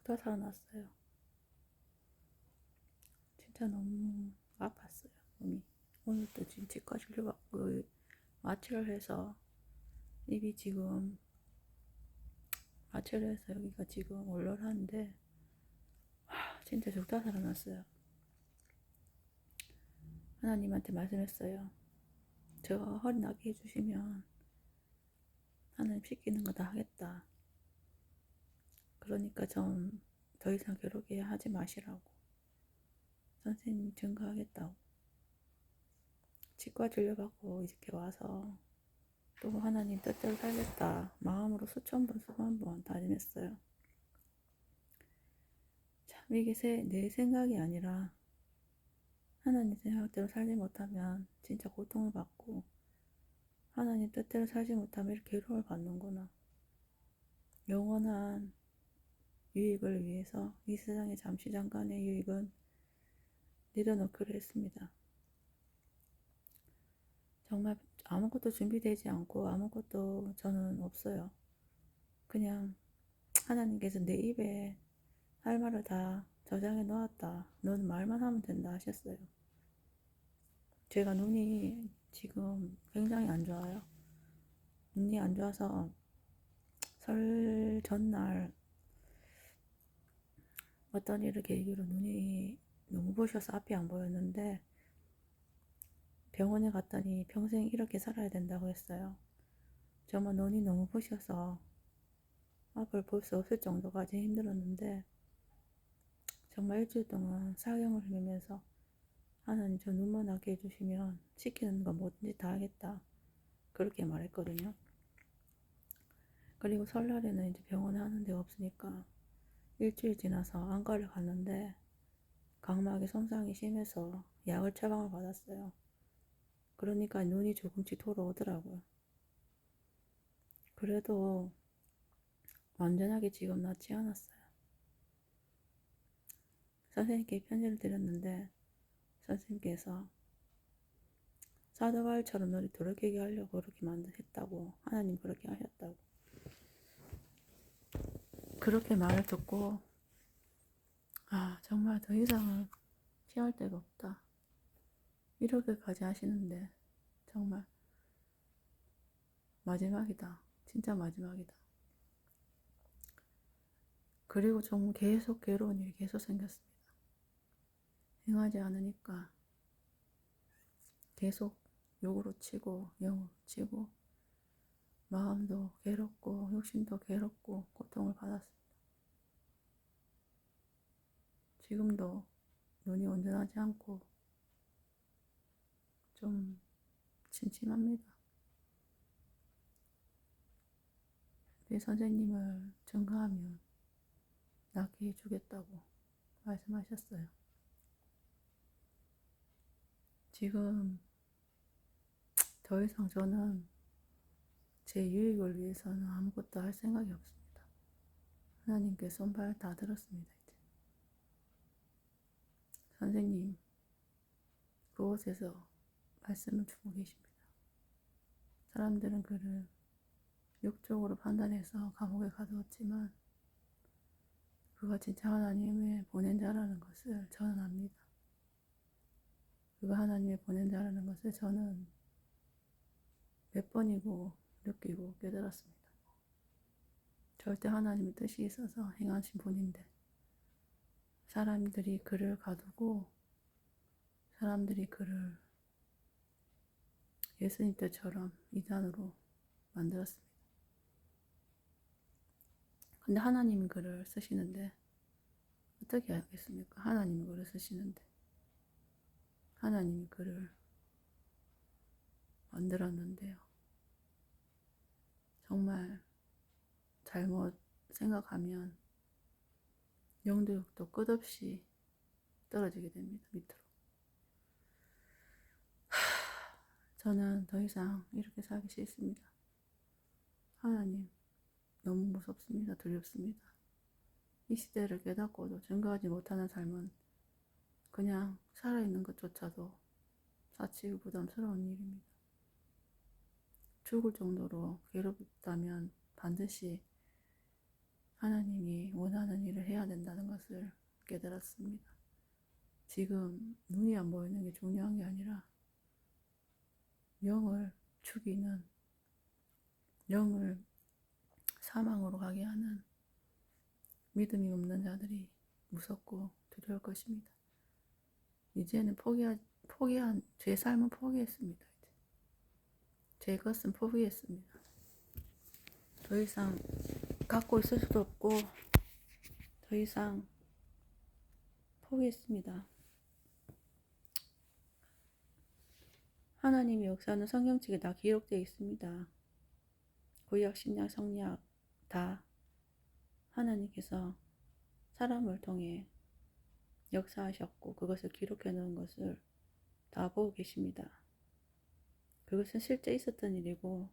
죽다 살아났어요. 진짜 너무 아팠어요, 몸이. 오늘도 지금 치과 진료받고 마취를 해서 입이 지금 마취를 해서 여기가 지금 얼얼한데 진짜 죽다 살아났어요. 하나님한테 말씀했어요. 저 허리 나게 해주시면 하나님 시키는 거 다 하겠다. 그러니까 좀 더 이상 괴롭게 하지 마시라고. 선생님 증거하겠다고. 치과 진료받고 이렇게 와서 또 하나님 뜻대로 살겠다. 마음으로 수천 번, 수만 번 다짐했어요. 참 이게 내 생각이 아니라 하나님 생각대로 살지 못하면 진짜 고통을 받고 하나님 뜻대로 살지 못하면 이렇게 괴로움을 받는구나. 영원한 유익을 위해서 이 세상의 잠시 잠깐의 유익은 내려놓기로 했습니다. 정말 아무것도 준비되지 않고 아무것도 저는 없어요. 그냥 하나님께서 내 입에 할 말을 다 저장해 놓았다. 너는 말만 하면 된다 하셨어요. 제가 눈이 지금 굉장히 안 좋아요. 눈이 안 좋아서 설 전날 어떤 일을 계기로 눈이 너무 부셔서 앞이 안 보였는데 병원에 갔더니 평생 이렇게 살아야 된다고 했어요. 정말 눈이 너무 부셔서 앞을 볼 수 없을 정도까지 힘들었는데 정말 일주일 동안 사경을 흘리면서 하나님 저 눈만 나게 해주시면 시키는 거 뭐든지 다 하겠다. 그렇게 말했거든요. 그리고 설날에는 이제 병원에 하는 데가 없으니까 일주일 지나서 안과를 갔는데 각막에 손상이 심해서 약을 처방을 받았어요. 그러니까 눈이 조금씩 돌아오더라고요. 그래도 완전하게 지금 낫지 않았어요. 선생님께 편지를 드렸는데 선생님께서 사도바울처럼 너를 돌이키게 하려고 그렇게 했다고 하나님 그렇게 하셨다고 그렇게 말을 듣고 정말 더 이상은 피할 데가 없다 이렇게까지 하시는데 정말 마지막이다. 진짜 마지막이다. 그리고 좀 계속 괴로운 일이 계속 생겼습니다. 행하지 않으니까 계속 욕으로 치고 영으로 치고 마음도 괴롭고 욕심도 괴롭고 고통을 받았습니다. 지금도 눈이 온전하지 않고 좀 침침합니다. 내 선생님을 증거하면 낫게 해주겠다고 말씀하셨어요. 지금 더 이상 저는 제 유익을 위해서는 아무것도 할 생각이 없습니다. 하나님께 손발 다 들었습니다. 이제 선생님 그곳에서 말씀을 주고 계십니다. 사람들은 그를 육적으로 판단해서 감옥에 가두었지만 그가 진짜 하나님의 보낸 자라는 것을 저는 압니다. 그가 하나님의 보낸 자라는 것을 저는 몇 번이고 느끼고 깨달았습니다. 절대 하나님의 뜻이 있어서 행하신 분인데 사람들이 그를 가두고 사람들이 그를 예수님 때처럼 이단으로 만들었습니다. 근데 하나님이 그를 쓰시는데 어떻게 알겠습니까? 하나님이 그를 쓰시는데 하나님이 그를 만들었는데요. 정말 잘못 생각하면 영도육도 끝없이 떨어지게 됩니다. 밑으로. 저는 더 이상 이렇게 살기 싫습니다. 하나님 너무 무섭습니다. 두렵습니다. 이 시대를 깨닫고도 증거하지 못하는 삶은 그냥 살아있는 것조차도 사치고 부담스러운 일입니다. 죽을 정도로 괴롭다면 반드시 하나님이 원하시는 원하는 일을 해야 된다는 것을 깨달았습니다. 지금 눈이 안 보이는 게 중요한 게 아니라 영을 죽이는, 영을 사망으로 가게 하는 믿음이 없는 자들이 무섭고 두려울 것입니다. 이제는 포기한 제 삶은 포기했습니다. 제 것은 포기했습니다. 더 이상 갖고 있을 수도 없고 더 이상 포기했습니다. 하나님의 역사는 성경책에 다 기록되어 있습니다. 구약, 신약, 성약 다 하나님께서 사람을 통해 역사하셨고 그것을 기록해 놓은 것을 다 보고 계십니다. 그것은 실제 있었던 일이고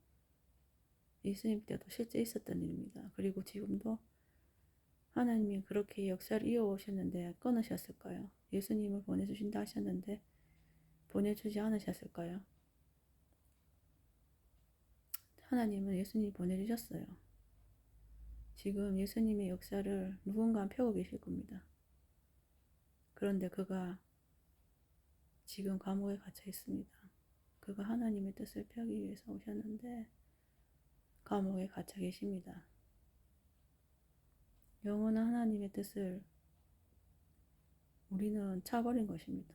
예수님 때도 실제 있었던 일입니다. 그리고 지금도 하나님이 그렇게 역사를 이어오셨는데 끊으셨을까요? 예수님을 보내주신다 하셨는데 보내주지 않으셨을까요? 하나님은 예수님이 보내주셨어요. 지금 예수님의 역사를 누군가 펴고 계실 겁니다. 그런데 그가 지금 감옥에 갇혀 있습니다. 그가 하나님의 뜻을 펴기 위해서 오셨는데 감옥에 갇혀 계십니다. 영원한 하나님의 뜻을 우리는 차버린 것입니다.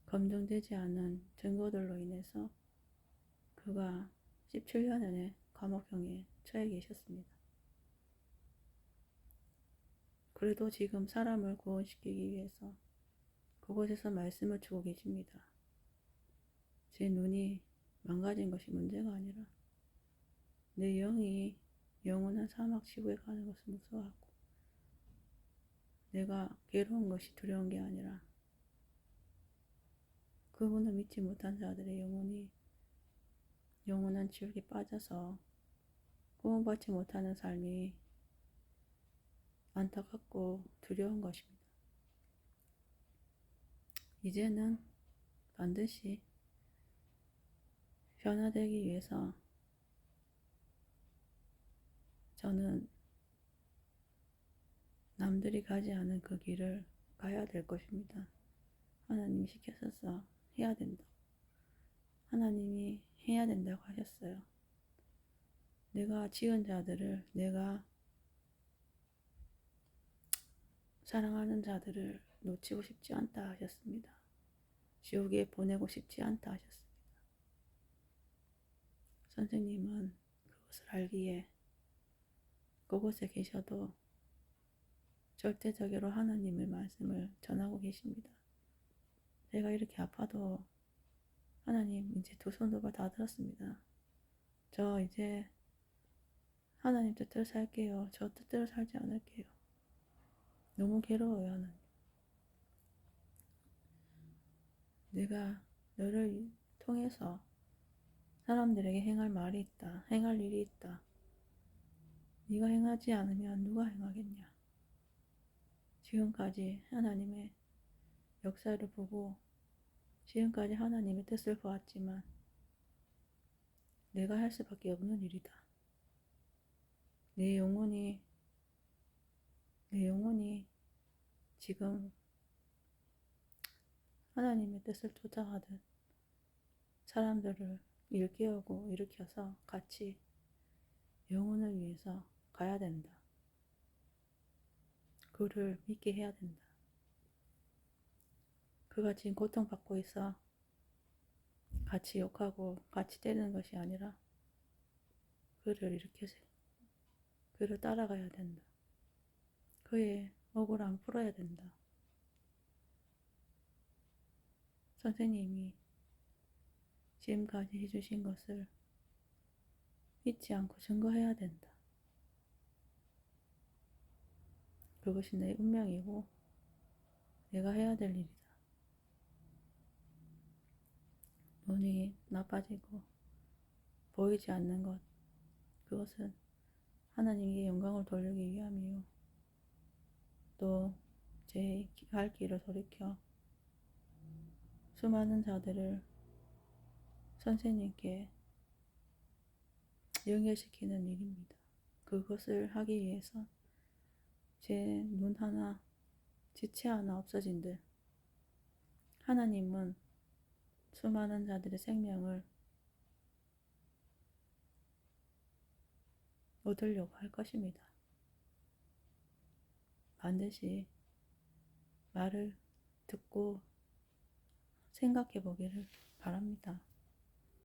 검증되지 않은 증거들로 인해서 그가 17년의 감옥형에 처해 계셨습니다. 그래도 지금 사람을 구원시키기 위해서 그곳에서 말씀을 주고 계십니다. 제 눈이 망가진 것이 문제가 아니라 내 영이 영원한 사막 지구에 가는 것을 무서워하고 내가 괴로운 것이 두려운 게 아니라 그분을 믿지 못한 자들의 영혼이 영원한 지옥에 빠져서 구원받지 못하는 삶이 안타깝고 두려운 것입니다. 이제는 반드시 변화되기 위해서 저는 남들이 가지 않은 그 길을 가야 될 것입니다. 하나님이 시켰어서 해야 된다. 하나님이 해야 된다고 하셨어요. 내가 지은 자들을, 내가 사랑하는 자들을 놓치고 싶지 않다 하셨습니다. 지옥에 보내고 싶지 않다 하셨습니다. 선생님은 그것을 알기에 그곳에 계셔도 절대적으로 하나님의 말씀을 전하고 계십니다. 내가 이렇게 아파도 하나님 이제 두 손 두 발 다 들었습니다. 저 이제 하나님 뜻대로 살게요. 저 뜻대로 살지 않을게요. 너무 괴로워요, 하나님. 내가 너를 통해서 사람들에게 행할 말이 있다. 행할 일이 있다. 네가 행하지 않으면 누가 행하겠냐. 지금까지 하나님의 역사를 보고 지금까지 하나님의 뜻을 보았지만 내가 할 수밖에 없는 일이다. 내 영혼이 지금 하나님의 뜻을 쫓아가듯 사람들을 일깨우고 일으켜서 같이 영혼을 위해서 가야 된다. 그를 믿게 해야 된다. 그가 지금 고통받고 있어 같이 욕하고 같이 때리는 것이 아니라 그를 일으켜서 그를 따라가야 된다. 그의 억울함 풀어야 된다. 선생님이 지금까지 해주신 것을 잊지 않고 증거해야 된다. 그것이 내 운명이고 내가 해야 될 일이다. 눈이 나빠지고 보이지 않는 것, 그것은 하나님께 영광을 돌리기 위함이요. 또 제 갈 길을 돌이켜 수많은 자들을 선생님께 연결시키는 일입니다. 그것을 하기 위해서 제 눈 하나, 지체 하나 없어진들 하나님은 수많은 자들의 생명을 얻으려고 할 것입니다. 반드시 말을 듣고 생각해 보기를 바랍니다.